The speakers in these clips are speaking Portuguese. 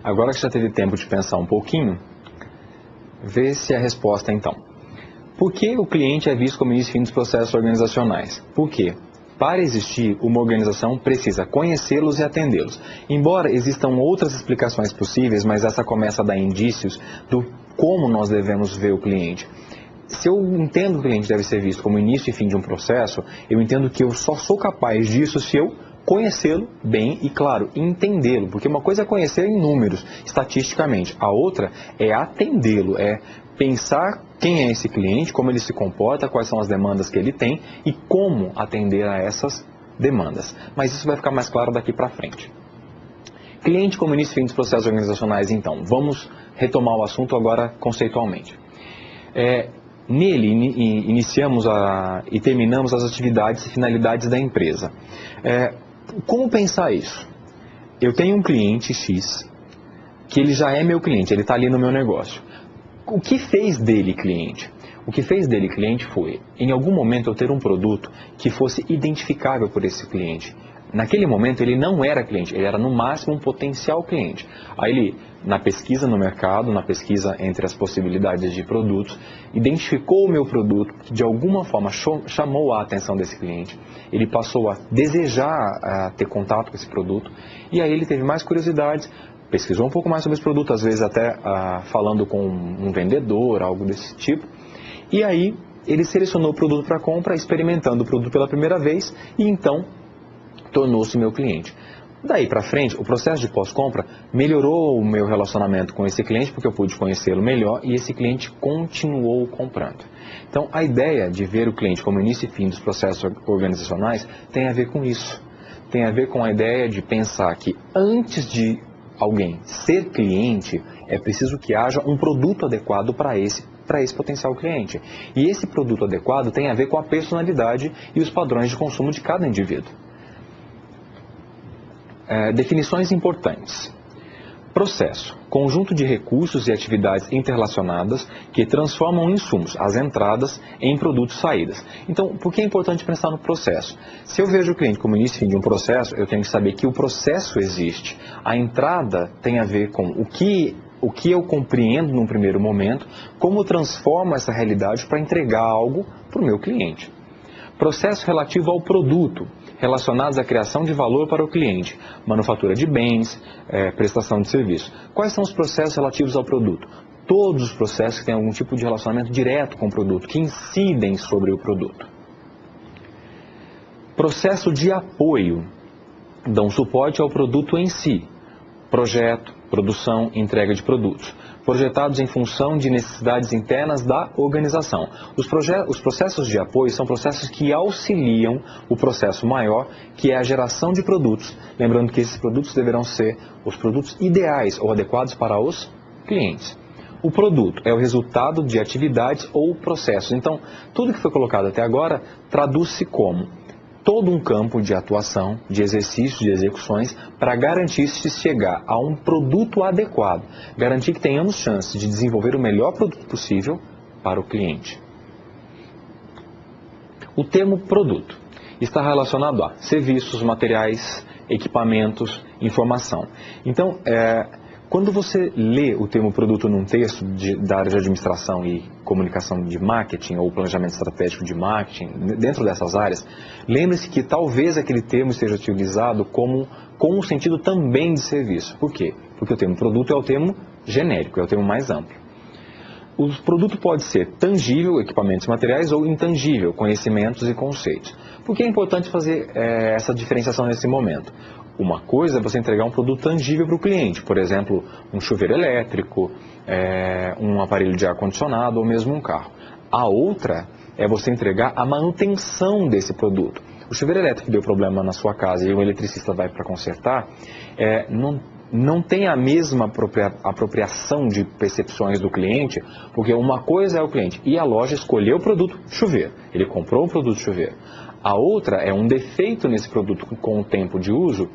Agora que já teve tempo de pensar um pouquinho, vê se a resposta é então. Por que o cliente é visto como início e fim dos processos organizacionais? Por quê? Para existir, uma organização precisa conhecê-los e atendê-los. Embora existam outras explicações possíveis, mas essa começa a dar indícios do como nós devemos ver o cliente. Se eu entendo que o cliente deve ser visto como início e fim de um processo, eu entendo que eu só sou capaz disso se eu conhecê-lo bem e, claro, entendê-lo. Porque uma coisa é conhecer em números, estatisticamente. A outra é atendê-lo, é pensar quem é esse cliente, como ele se comporta, quais são as demandas que ele tem e como atender a essas demandas. Mas isso vai ficar mais claro daqui para frente. Cliente como início e fim dos processos organizacionais, então. Vamos retomar o assunto agora conceitualmente. Nele, iniciamos e terminamos as atividades e finalidades da empresa. Como pensar isso? Eu tenho um cliente X, que ele já é meu cliente, ele está ali no meu negócio. O que fez dele cliente? O que fez dele cliente foi, em algum momento, eu ter um produto que fosse identificável por esse cliente. Naquele momento ele não era cliente, ele era no máximo um potencial cliente. Aí ele, na pesquisa no mercado, na pesquisa entre as possibilidades de produtos, identificou o meu produto que de alguma forma chamou a atenção desse cliente. Ele passou a desejar ter contato com esse produto e aí ele teve mais curiosidades, pesquisou um pouco mais sobre esse produto, às vezes até falando com um vendedor, algo desse tipo. E aí ele selecionou o produto para compra, experimentando o produto pela primeira vez e então tornou-se meu cliente. Daí para frente, o processo de pós-compra melhorou o meu relacionamento com esse cliente porque eu pude conhecê-lo melhor e esse cliente continuou comprando. Então, a ideia de ver o cliente como início e fim dos processos organizacionais tem a ver com isso. Tem a ver com a ideia de pensar que antes de alguém ser cliente, é preciso que haja um produto adequado para esse potencial cliente. E esse produto adequado tem a ver com a personalidade e os padrões de consumo de cada indivíduo. Definições importantes. Processo. Conjunto de recursos e atividades interrelacionadas que transformam insumos, as entradas, em produtos saídas. Então, por que é importante pensar no processo? Se eu vejo o cliente como início e fim de um processo, eu tenho que saber que o processo existe. A entrada tem a ver com o que eu compreendo num primeiro momento, como transformo essa realidade para entregar algo para o meu cliente. Processo relativo ao produto, relacionados à criação de valor para o cliente, manufatura de bens, prestação de serviço. Quais são os processos relativos ao produto? Todos os processos que têm algum tipo de relacionamento direto com o produto, que incidem sobre o produto. Processo de apoio, dão suporte ao produto em si. Projeto, produção, entrega de produtos, projetados em função de necessidades internas da organização. Os processos de apoio são processos que auxiliam o processo maior, que é a geração de produtos. Lembrando que esses produtos deverão ser os produtos ideais ou adequados para os clientes. O produto é o resultado de atividades ou processos. Então, tudo que foi colocado até agora traduz-se como todo um campo de atuação, de exercícios, de execuções, para garantir se chegar a um produto adequado, garantir que tenhamos chance de desenvolver o melhor produto possível para o cliente. O termo produto está relacionado a serviços, materiais, equipamentos, informação. Então, quando você lê o termo produto num texto da área de administração e comunicação de marketing ou planejamento estratégico de marketing, dentro dessas áreas, lembre-se que talvez aquele termo esteja utilizado com um sentido também de serviço. Por quê? Porque o termo produto é o termo genérico, é o termo mais amplo. O produto pode ser tangível, equipamentos materiais, ou intangível, conhecimentos e conceitos. Por que é importante fazer essa diferenciação nesse momento? Uma coisa é você entregar um produto tangível para o cliente, por exemplo, um chuveiro elétrico, um aparelho de ar-condicionado ou mesmo um carro. A outra é você entregar a manutenção desse produto. O chuveiro elétrico deu problema na sua casa e o eletricista vai para consertar, não tem a mesma apropriação de percepções do cliente, porque uma coisa é o cliente e a loja escolheu o produto chuveiro, ele comprou o produto chuveiro. A outra é um defeito nesse produto com o tempo de uso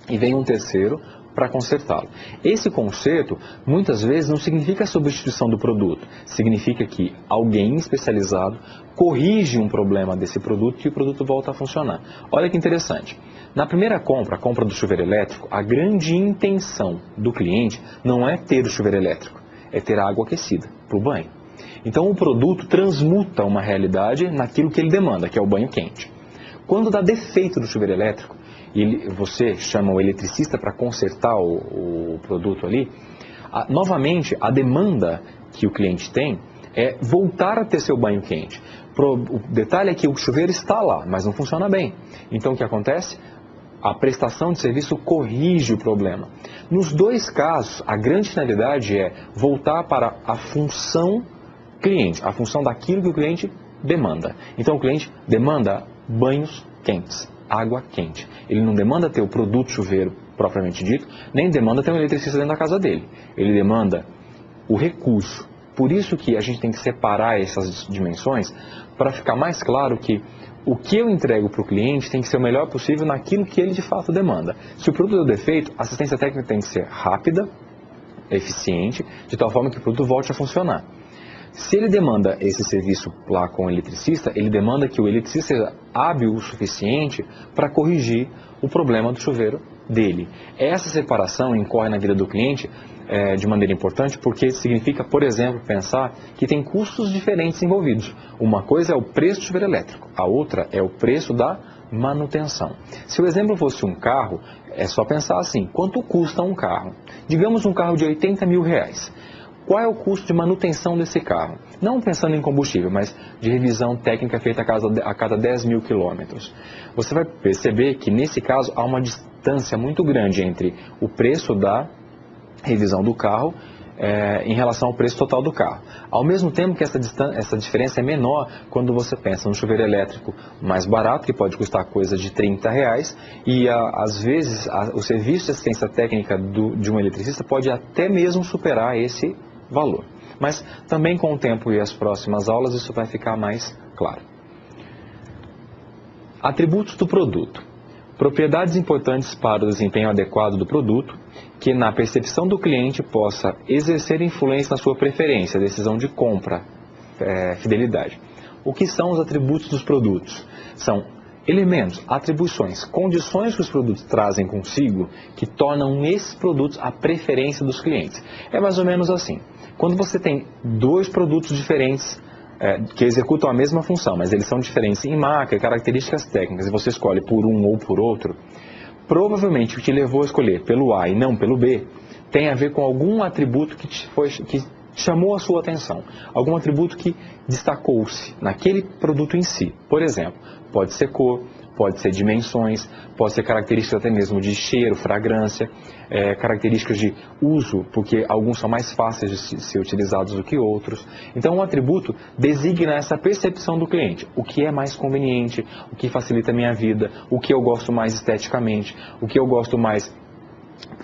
e vem um terceiro para consertá-lo. Esse conserto, muitas vezes, não significa a substituição do produto. Significa que alguém especializado corrige um problema desse produto e o produto volta a funcionar. Olha que interessante. Na primeira compra, a compra do chuveiro elétrico, a grande intenção do cliente não é ter o chuveiro elétrico, é ter água aquecida para o banho. Então o produto transmuta uma realidade naquilo que ele demanda, que é o banho quente. Quando dá defeito do chuveiro elétrico, e você chama o eletricista para consertar o produto ali, novamente a demanda que o cliente tem é voltar a ter seu banho quente. O detalhe é que o chuveiro está lá, mas não funciona bem. Então o que acontece? A prestação de serviço corrige o problema. Nos dois casos, a grande finalidade é voltar para a função cliente, a função daquilo que o cliente demanda. Então o cliente demanda banhos quentes, água quente. Ele não demanda ter o produto chuveiro propriamente dito, nem demanda ter um eletricista dentro da casa dele. Ele demanda o recurso. Por isso que a gente tem que separar essas dimensões para ficar mais claro que o que eu entrego para o cliente tem que ser o melhor possível naquilo que ele de fato demanda. Se o produto deu defeito, a assistência técnica tem que ser rápida, eficiente, de tal forma que o produto volte a funcionar. Se ele demanda esse serviço lá com o eletricista, ele demanda que o eletricista seja hábil o suficiente para corrigir o problema do chuveiro dele. Essa separação incorre na vida do cliente de maneira importante porque significa, por exemplo, pensar que tem custos diferentes envolvidos. Uma coisa é o preço do chuveiro elétrico, a outra é o preço da manutenção. Se o exemplo fosse um carro, é só pensar assim, quanto custa um carro? Digamos um carro de 80 mil reais. Qual é o custo de manutenção desse carro? Não pensando em combustível, mas de revisão técnica feita a cada 10 mil quilômetros. Você vai perceber que nesse caso há uma distância muito grande entre o preço da revisão do carro em relação ao preço total do carro. Ao mesmo tempo que essa diferença é menor quando você pensa num chuveiro elétrico mais barato, que pode custar coisa de R$30, e às vezes o serviço de assistência técnica de um eletricista pode até mesmo superar esse valor. Mas também com o tempo e as próximas aulas isso vai ficar mais claro. Atributos do produto. Propriedades importantes para o desempenho adequado do produto, que na percepção do cliente possa exercer influência na sua preferência, decisão de compra, fidelidade. O que são os atributos dos produtos? São elementos, atribuições, condições que os produtos trazem consigo que tornam esses produtos a preferência dos clientes. É mais ou menos assim. Quando você tem dois produtos diferentes que executam a mesma função, mas eles são diferentes em marca e características técnicas, e você escolhe por um ou por outro, provavelmente o que te levou a escolher pelo A e não pelo B tem a ver com algum atributo que chamou a sua atenção, algum atributo que destacou-se naquele produto em si. Por exemplo, pode ser cor, pode ser dimensões, pode ser características até mesmo de cheiro, fragrância, características de uso, porque alguns são mais fáceis de ser utilizados do que outros. Então, um atributo designa essa percepção do cliente, o que é mais conveniente, o que facilita a minha vida, o que eu gosto mais esteticamente, o que eu gosto mais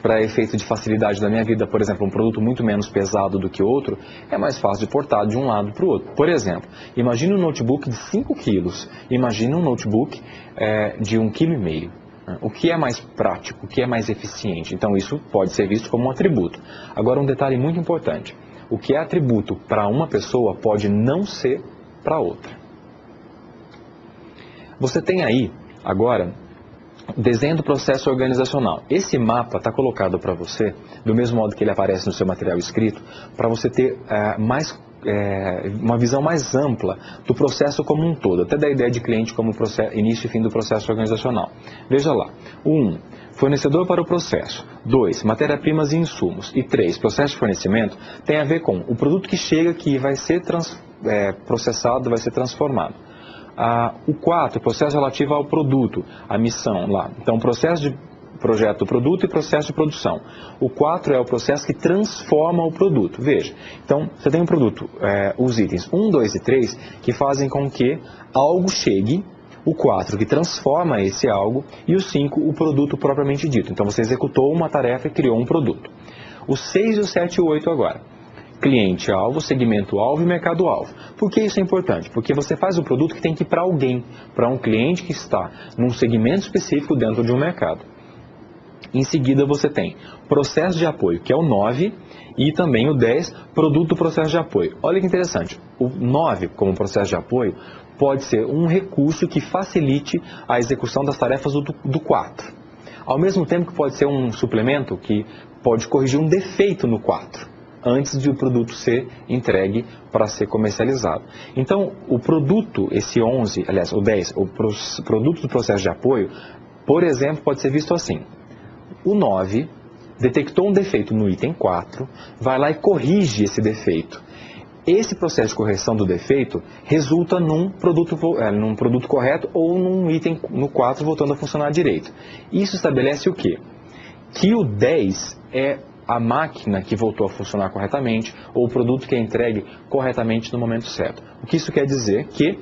para efeito de facilidade da minha vida. Por exemplo, um produto muito menos pesado do que outro é mais fácil de portar de um lado para o outro. Por exemplo, imagine um notebook de 5 quilos, imagine um notebook de 1,5 kg. O que é mais prático, o que é mais eficiente? Então isso pode ser visto como um atributo. Agora um detalhe muito importante, o que é atributo para uma pessoa pode não ser para outra. Você tem aí, agora, desenho do processo organizacional. Esse mapa está colocado para você, do mesmo modo que ele aparece no seu material escrito, para você ter uma visão mais ampla do processo como um todo, até da ideia de cliente como início e fim do processo organizacional. Veja lá. 1. Fornecedor para o processo. 2. Matéria-primas e insumos. E 3. Processo de fornecimento tem a ver com o produto que chega, que vai ser processado, vai ser transformado. O 4, processo relativo ao produto, a missão lá. Então, processo de projeto do produto e processo de produção. O 4 é o processo que transforma o produto. Veja, então, você tem um produto, os itens 1, 2 e 3, que fazem com que algo chegue, o 4 que transforma esse algo, e o 5, o produto propriamente dito. Então, você executou uma tarefa e criou um produto. O 6, o 7 e o 8 agora. Cliente-alvo, segmento-alvo e mercado-alvo. Por que isso é importante? Porque você faz o produto que tem que ir para alguém, para um cliente que está num segmento específico dentro de um mercado. Em seguida você tem processo de apoio, que é o 9, e também o 10, produto do processo de apoio. Olha que interessante, o 9 como processo de apoio pode ser um recurso que facilite a execução das tarefas do 4. Ao mesmo tempo que pode ser um suplemento que pode corrigir um defeito no 4, antes de o produto ser entregue para ser comercializado. Então, o produto, esse 11, aliás, o 10, o produto do processo de apoio, por exemplo, pode ser visto assim. O 9 detectou um defeito no item 4, vai lá e corrige esse defeito. Esse processo de correção do defeito resulta num produto correto ou num item no 4 voltando a funcionar direito. Isso estabelece o quê? Que o 10 é a máquina que voltou a funcionar corretamente ou o produto que é entregue corretamente no momento certo. O que isso quer dizer? Que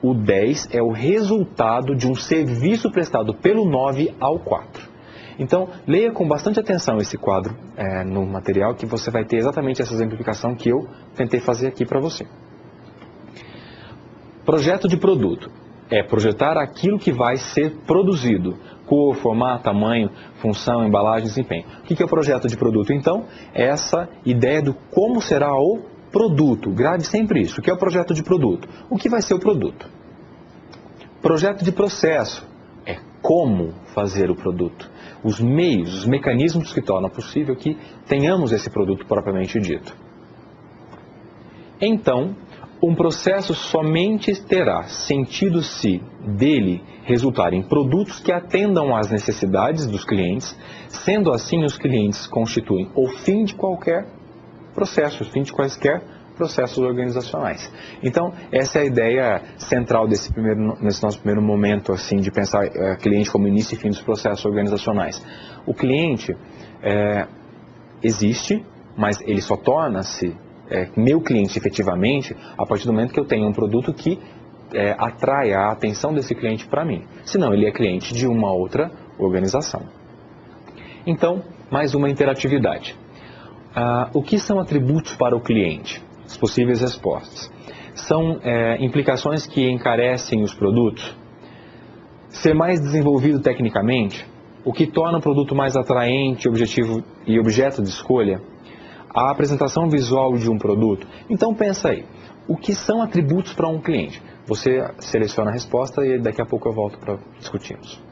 o 10 é o resultado de um serviço prestado pelo 9 ao 4. Então, leia com bastante atenção esse quadro no material, que você vai ter exatamente essa exemplificação que eu tentei fazer aqui para você. Projeto de produto é projetar aquilo que vai ser produzido. Cor, formato, tamanho, função, embalagem, desempenho. O que é o projeto de produto, então? É essa ideia do como será o produto. Grave sempre isso. O que é o projeto de produto? O que vai ser o produto? Projeto de processo é como fazer o produto. Os meios, os mecanismos que tornam possível que tenhamos esse produto propriamente dito. Então, um processo somente terá sentido se dele resultar em produtos que atendam às necessidades dos clientes, sendo assim os clientes constituem o fim de qualquer processo, o fim de quaisquer processos organizacionais. Então, essa é a ideia central nesse nosso primeiro momento assim, de pensar cliente como início e fim dos processos organizacionais. O cliente existe, mas ele só torna-se meu cliente efetivamente a partir do momento que eu tenho um produto que atrai a atenção desse cliente para mim. Senão, ele é cliente de uma outra organização. Então, mais uma interatividade. O que são atributos para o cliente? As possíveis respostas. São implicações que encarecem os produtos? Ser mais desenvolvido tecnicamente? O que torna o produto mais atraente, objetivo e objeto de escolha? A apresentação visual de um produto? Então pensa aí, o que são atributos para um cliente? Você seleciona a resposta e daqui a pouco eu volto para discutirmos.